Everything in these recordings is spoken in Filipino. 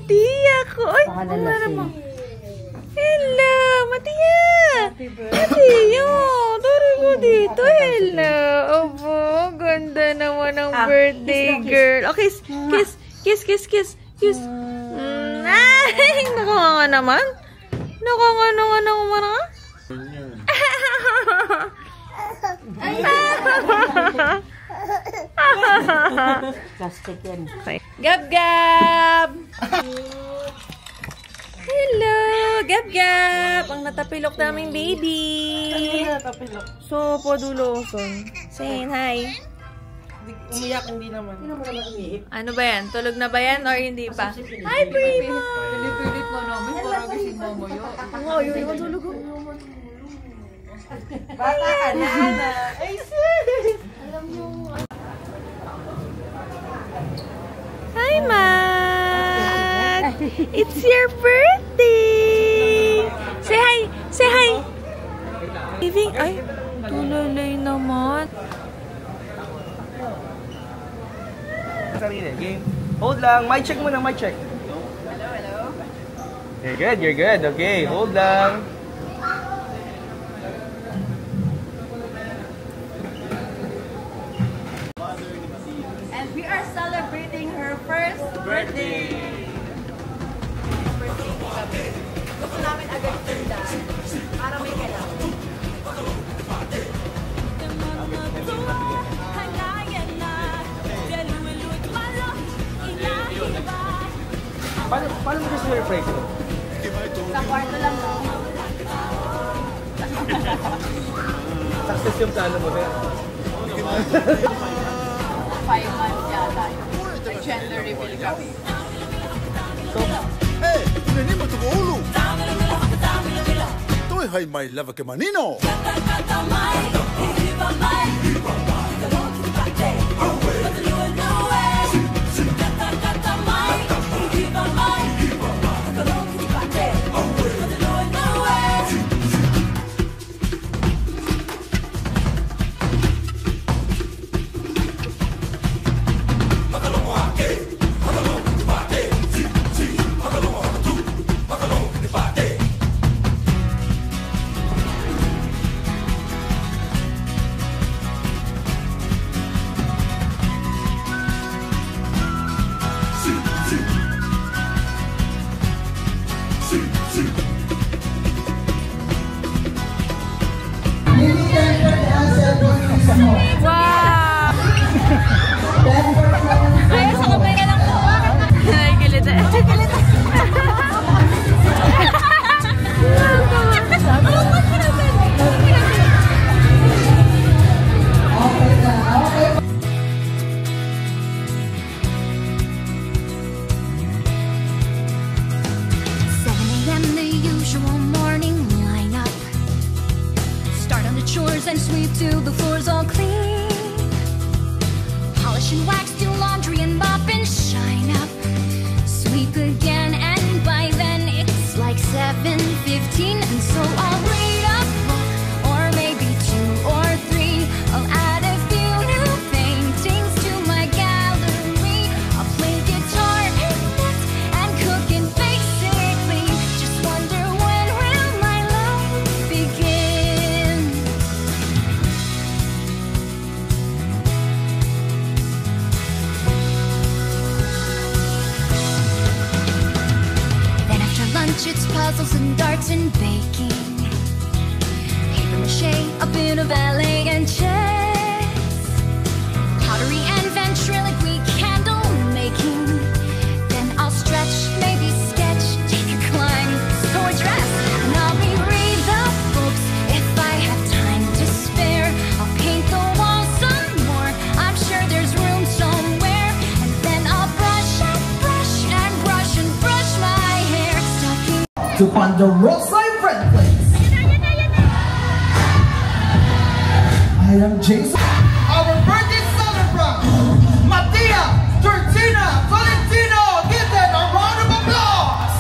Matia ko. Ay, hello, Matia. Matia, tari ko dito. Hello. Opo, ganda naman ang birthday girl. Okay, kiss. Ay, nakakanga naman. Nakakanga naman. Plastic yan. Gab! Hello! Gab! Ang natapilok naming baby! So, poduloson. Saying hi. Umiyak, hindi naman. Ano ba yan? Tulog na ba yan or hindi pa? Hi, Prima! Pinipilit mo namin para gising mo yun. Oo, yun yung matulog ko. Bata ka na, Ana. Ay, sis! Alam nyo. Hi, Matt! It's your birthday! Say hi! Living, ay, tulalay naman. Sarili, game. Hold lang. Mic check muna, mic check. Hello. You're good. Okay, hold lang. And we are celebrating her first birthday. Gusto namin agad tunda para may kailangan. Paano mo gusto surprise ito? Sa kwarto lang, no? Success yung plano mo, sir. 5 months yata yun. Gender reveal kami. Eh, tinanong mo ito ko ulo. Ito ay may lava ke manino. Wow! Ayaw sa kamera lang po. Ay, galit na. And sweep till the floor's all clean. Polish and wax, do laundry and mop and shine up. Sweep again, and by then it's like 7:15, and so I'll read a book, or maybe 2 or 3. I'll add a few new paintings to my gallery. I'll play guitar and knit and cook and basically just wonder when will my love begin. It's puzzles and darts and baking, paper mache, a bit of ballet and chess, pottery and ventriloquy, candle making. Then I'll stretch, maybe sketch, take a climb, sew a dress, and I'll reread the books if I have time to spare. I'll paint the walls some more, I'm sure there's room somewhere, and then I'll brush and brush and brush and brush my hair. To Ponderosa Friend Place. I am Jason. Our birthday celebrant, Matia Turtina Valentino. Give them a round of applause.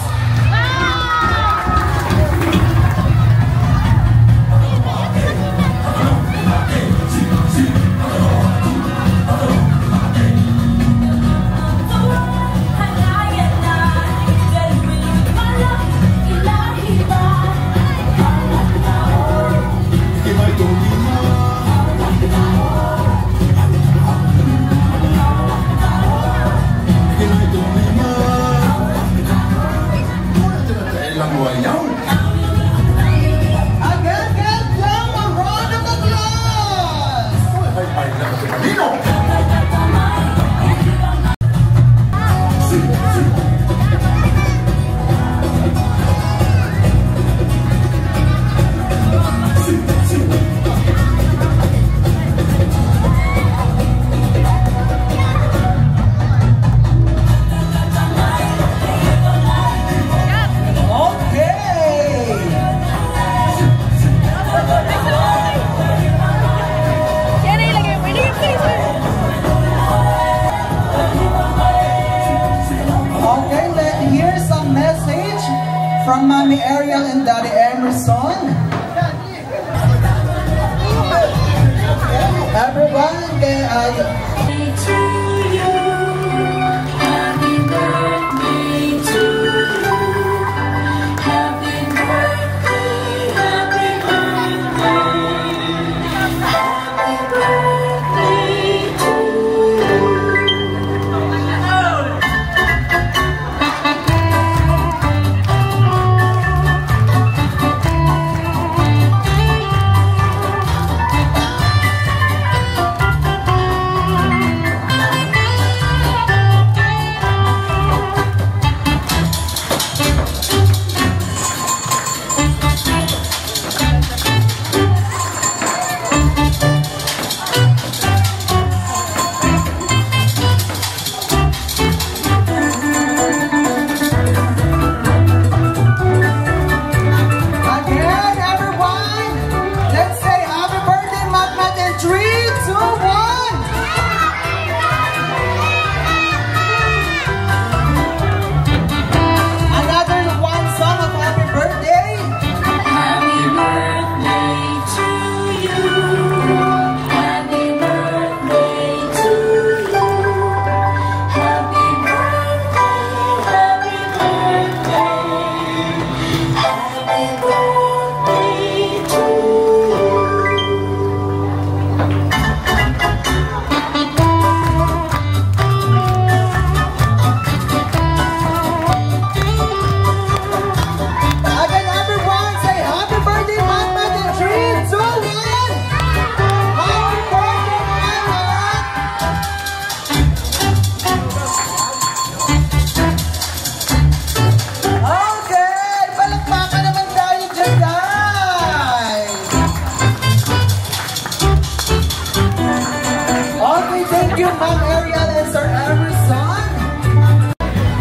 you, Ma'am Ariel and Sir Emerson.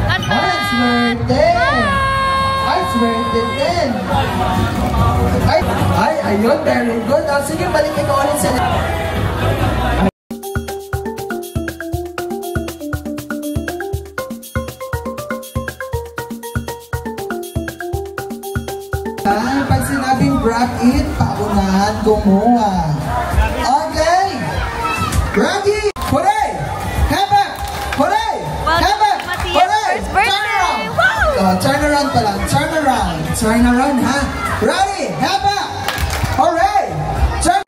Happy birthday! Happy birthday din! Ay, ayun, very good. Sige, balikin ko ulit sa... Pag sinabing grab it, paunahan kumuha. Okay! Ready! Hooray! Hebe! Hooray! Hebe! Hooray! Turn around! Turn around pala. Turn around. Turn around, ha? Ready! Hebe! Hooray! Turn...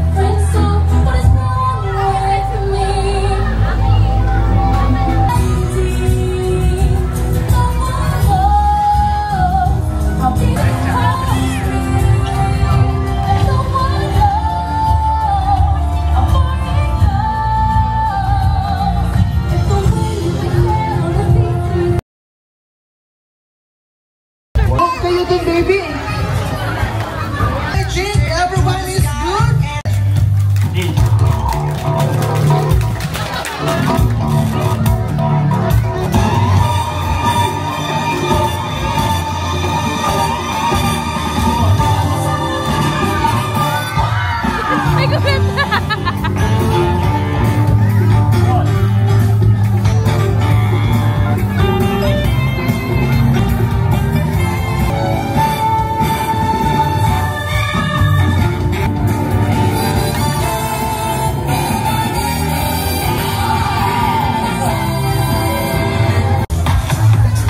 Kayo din, baby. I think everyone is good.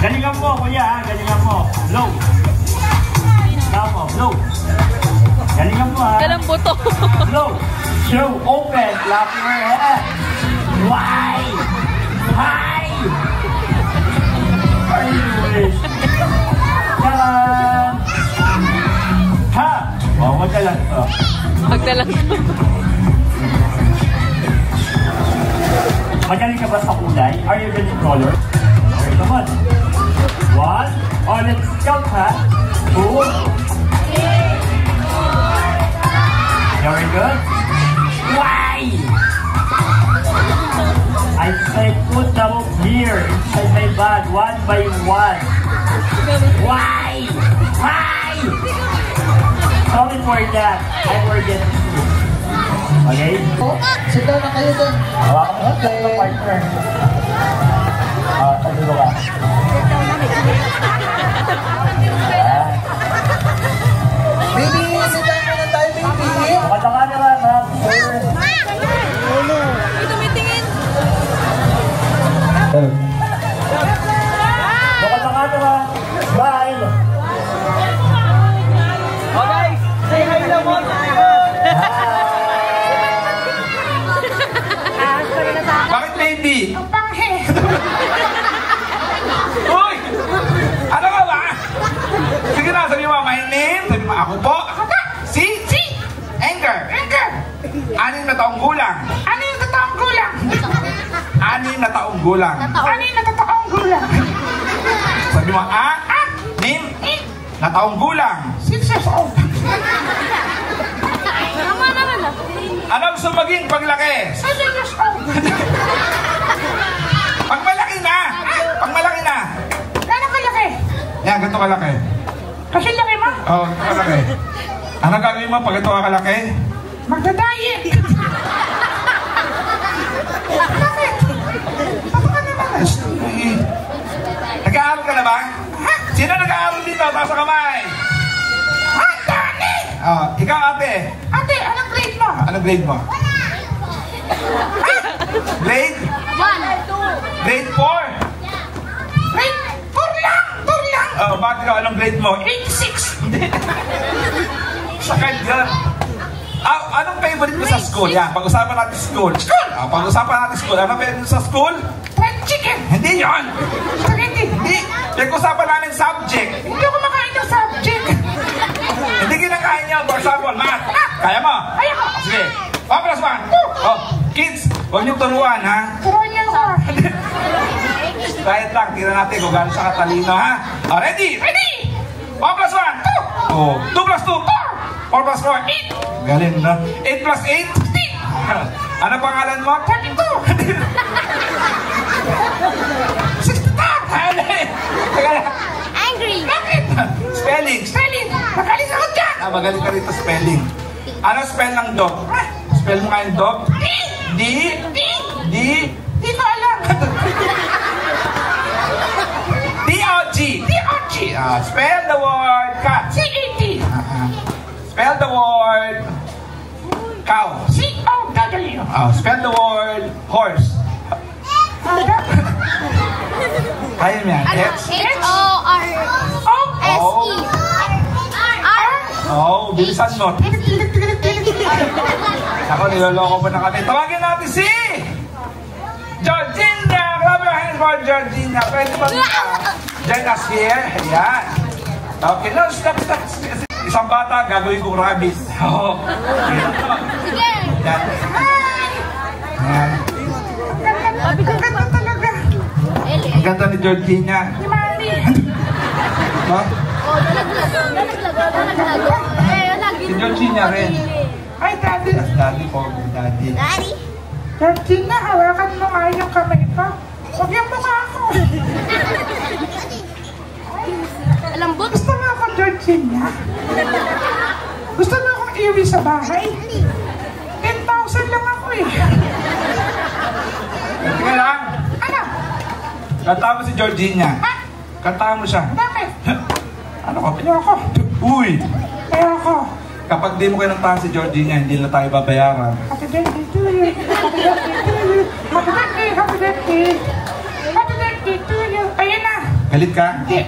Galingan mo, kuya, ha? Galingan mo. Blow. Tama, blow. Galingan mo, ha? Galang buto. Blow. Show, open. Clap your head. Why? Hi! Anyways. Taran! Ha! Oh, magdalan. Oh. Magdalang. Magaling ka ba sa kulay? Are you good in color? Okay, come on. 1. Oh, let's count, ha? 2. Very good. Why? I say put them up here inside my bag, 1 by 1. Why? Why? Sorry for that. I forget. Okay? Sit down na kayo doon. Okay. Partner. Tagulo ka. Baby, sit down muna tayo, baby. Mataka naman, ha? May tumitingin. Mataka naman. Bye! Okay, say hi na mo. Bakit baby? Uy! Ano ka ba? Sige na, sabi mo, my name. Sabi mo, ako po. Si? Anchor. Anim na taong gulang. Anim na taong gulang. Sabi mo, name? Na taong gulang. 6 years old. Tama naman ah. Ano gusto maging paglaki? 7 years old. Pag malaki na. Gano'ng kalaki? Yan, ganito kalaki. Kasi laki mo? Oo, ganito kalaki. Ano gagawin mo pag ito kalaki? Magda-diet. Bakit? Baka naman. Nag-aaral ka na ba? Sino nag-aaral dito? Taas sa kamay. Dani! Ikaw ate. Ate, anong grade mo? Anong grade mo? Grade? 1, 2. Grade 4? Grade 4 lang! Bakit ikaw anong grade mo? 86! Sakay ka. Anong favorite mo sa school? Yan, pag-usapan natin school. Pag-usapan natin school. Anong favorite mo sa school? Fried chicken! Hindi yun! Spaghetti! Hindi! Pag-usapan namin subject. Hindi ako makain ng subject. Hindi kinakain niyo. For example, math. Kaya mo? Kaya ko. Sige. 1 plus 1. Kids, huwag niyo turuan, ha? Turuan niyo ako. Kahit lang, tira natin kung gano'n siya katalino, ha? Ready? 1 plus 1. 2. 2 plus 2. 4. 4 plus 4, 8. Galing, no? 8 plus 8, 16. Ano pangalan mo? 32. 62. Angry. Bakit? Spelling. Magaling ako dyan. Magaling ka rito spelling. Ano spell ng dog? Spell mo nga yung dog? Di ko alam. D-O-G. Spell the word cat. C-A-T. Spell the word cow. C-O-W. Spell the word horse. Kaya mo yan. H-O-R-S-E. Oh, bilisan mo. Ako, niloloko pa na kami. Tawagin natin si Georgina. Grab your hands for Georgina. Pwede ba join us here? Ayan. Okay, no, stop. Isang bata, gagawin kong rabbit. Oh. Sige. Ayan. Ayan. Ang ganda ni Georgina. Ha? Si Georgina rin. Ay, daddy. Daddy po. Daddy. Georgina, hawakan mo nga yung kamay ko. Huwag yung mukha ako. Lambot. Gusto mo ako, Georgina? Gusto mo akong iwi sa bahay? 10,000 lang ako eh. Tingnan lang. Ano? Kantahan mo si Georgina. Ha? Kantahan mo siya. Bakit? Ano ka? Ayoko. Uy! Ayoko. Kapag di mo kayo nantahan si Georgina, hindi na tayo babayaran. Happy birthday to you. Happy birthday to you. Happy birthday, happy birthday. Happy birthday to you. Ayun na. Galit ka? Hindi.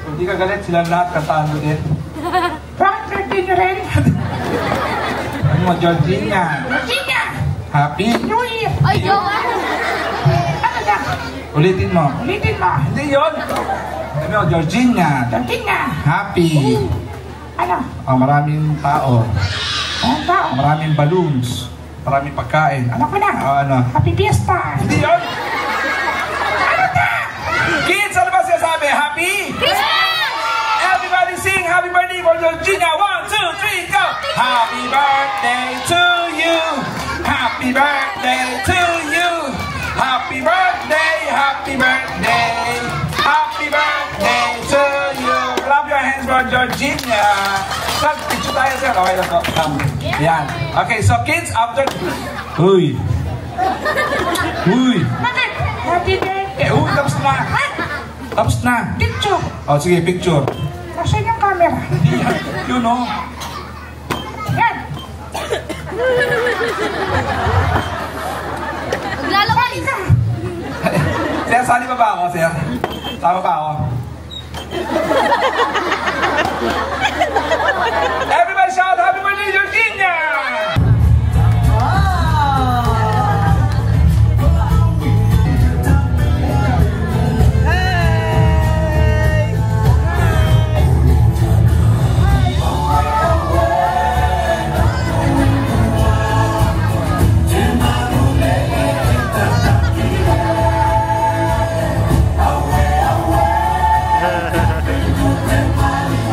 Kung di ka galit, sila lahat kantahan mo din. Bakit birthday nyo rin? Ano mo, Georgina? Georgina! Happy New Year! Ay, yo! Ano na? Ulitin mo. Ulitin mo. Hindi yun. Ano mo, Georgina? Georgina! Happy! Ano? Oh, maraming tao. Maraming tao? Maraming balloons. Maraming pagkain. Alam ko na. Oh, ano? Happy Fiesta! Hindi yun. Ano na? Kids, ano ba siya sabi? Happy? Christmas! Everybody sing Happy Birthday for Georgina. 1, 2, 3, go! Happy birthday to you! Happy birthday to you! Happy birthday! Happy birthday! Happy birthday to you! Clap your hands for Georgina! Picture tayo, sir. Okay lang po. Yan. Okay, so kids, after... Uy! Uy! Bakit? Happy birthday! Uy, tapos na! Tapos na! Picture! Oh, sige, picture. Nasaan yung camera? Hindi yan. Yun, oh. Yan! Maglalaway ka! Sir, sali pa ba ako, sir? Sama pa ako? Everybody shout Happy Birthday, Georgina!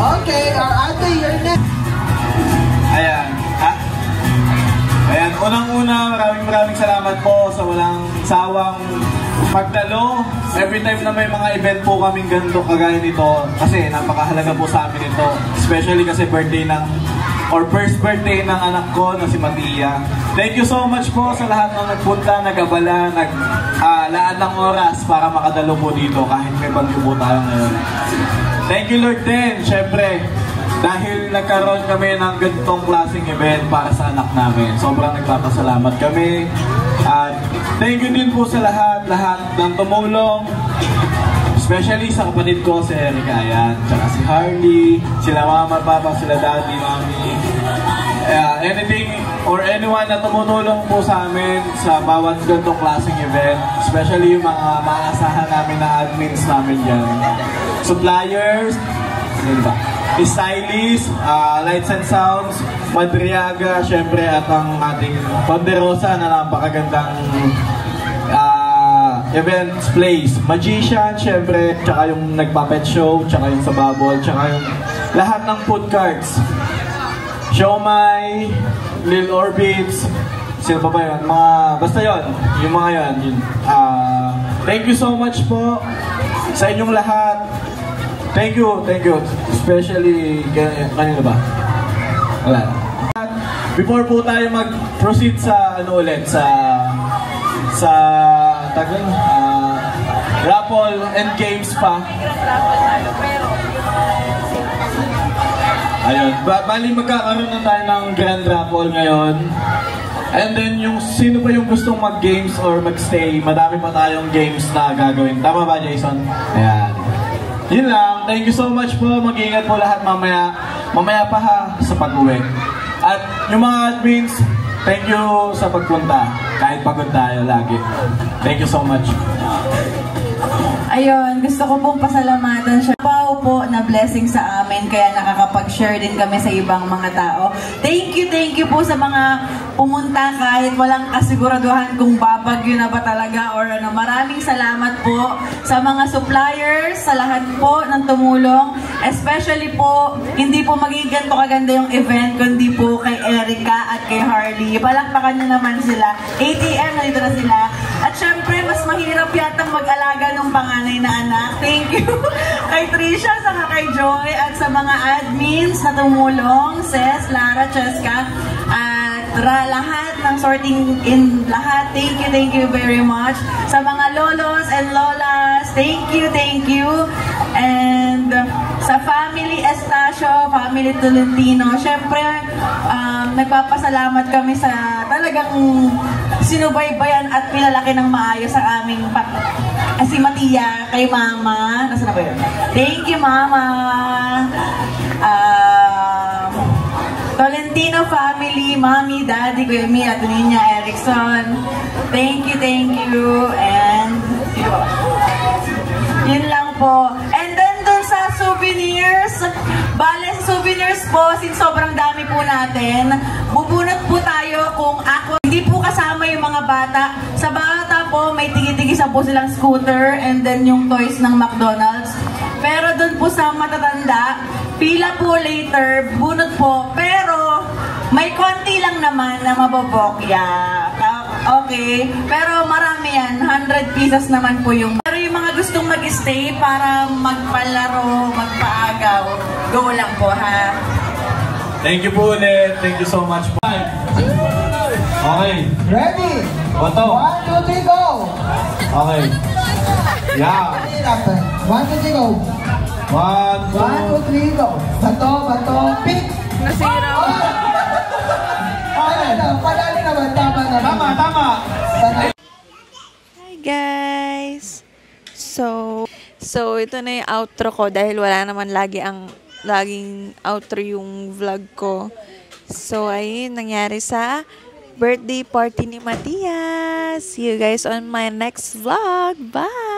Okay, our ate, you're next. Ayan. Ha? Ayan. Unang-una, maraming salamat po sa walang sawang magdalo. Every time na may mga event po kaming ganito kagaya nito, kasi napakahalaga po sa amin ito. Especially kasi birthday ng, or first birthday ng anak ko na si Matia. Thank you so much po sa lahat ng nagpunta, nag-abala, laan ng oras para makadalo po dito kahit may bagyo po tayo ngayon. Thank you Lord din, syempre, dahil nagkaroon kami ng ganitong klaseng event para sa anak namin. Sobrang nagpapasalamat kami. At thank you din po sa lahat ng tumulong. Especially sa kapatid ko, si Erica, ayan. Tsaka si Harley, sila mama, papa, sila daddy, mami. Anything or anyone na tumutulong po sa amin sa bawat ganitong klaseng event. Especially yung mga maasahan namin na admins namin dyan. Suppliers, diba? Stylist, Lights and Sounds, Madriaga, syempre, at ang ating Ponderosa na napakagandang events place. Magician, syempre, tsaka yung nagpa-pet show, tsaka yung sa bubble, tsaka yung lahat ng food carts. Siomai, Lil Orbits, sino pa ba yun? Basta yun, yung mga yun. Thank you so much po sa inyong lahat. Thank you. Especially, kanina ba? Wala. Before po tayo mag-proceed sa raffle and games pa. Ayun, bali magkakaroon na tayo ng grand raffle ngayon. And then sino pa yung gustong mag-games or mag-stay, madami pa tayong games na gagawin. Tama ba, Jason? Ayan. Yun lang. Thank you so much po. Mag-iingat po lahat mamaya. Mamaya pa ha sa pag-uwi. At yung mga admins, thank you sa pagpunta. Kahit pagod tayo lagi. Thank you so much. Ayun, gusto ko pong pasalamatan siya. Pao po na blessing sa amin, kaya nakakapag-share din kami sa ibang mga tao. Thank you po sa mga pumunta kahit walang kasiguraduhan kung babagyo na ba talaga or ano. Maraming salamat po sa mga suppliers, sa lahat po ng tumulong. Especially po, hindi po magiging ganito kaganda yung event, kundi po kay Erica at kay Harley. Palakpakan nyo naman sila. ATM, nandito na sila. At syempre, mas mahirap yatang mag-alaga ng panganay na anak. Thank you kay Trisha, saka kay Joy, at sa mga admins na tumulong, Ses, Lara, Cheska, at lahat ng sorting in lahat. Thank you very much. Sa mga lolos and lolas, thank you. And sa family Estacio, family Tolentino, syempre, nagpapasalamat kami sa talagang sinubaybayan at pinalaki ng maayos ang aming si Matia kay Mama. Nasaan na ba yun? Thank you, Mama. Tolentino family, Mommy, Daddy, Kuya Mi, at Ninya Erickson. Thank you. And yun lang po. And then dun sa souvenirs, bale sa souvenirs po, since sobrang dami po natin, bubunot po tayo kung ako. Hindi po kasama yung mga bata. Sa bata po, may tigi-tigisa po silang scooter and then yung toys ng McDonald's. Pero dun po sa matatanda, pila po later, bunot po. Pero may konti lang naman na mabobokya. Okay, pero marami yan. 100 pesos naman po yung... Pero yung mga gustong mag-stay para magpalaro, magpaagaw, go lang po ha. Thank you po ulit. Thank you so much. Bye. Okay. Ready? Bato. 1, 2, 3, go! Okay. Yeah. 1, 2, 3, go! 1, 2, 3, go! Bato, pick! Nasira ko. Padali naman, tama naman. Tama. Hi guys! So ito na yung outro ko dahil wala naman laging outro yung vlog ko. So ayun, nangyari sa birthday party ni Matthias. See you guys on my next vlog. Bye!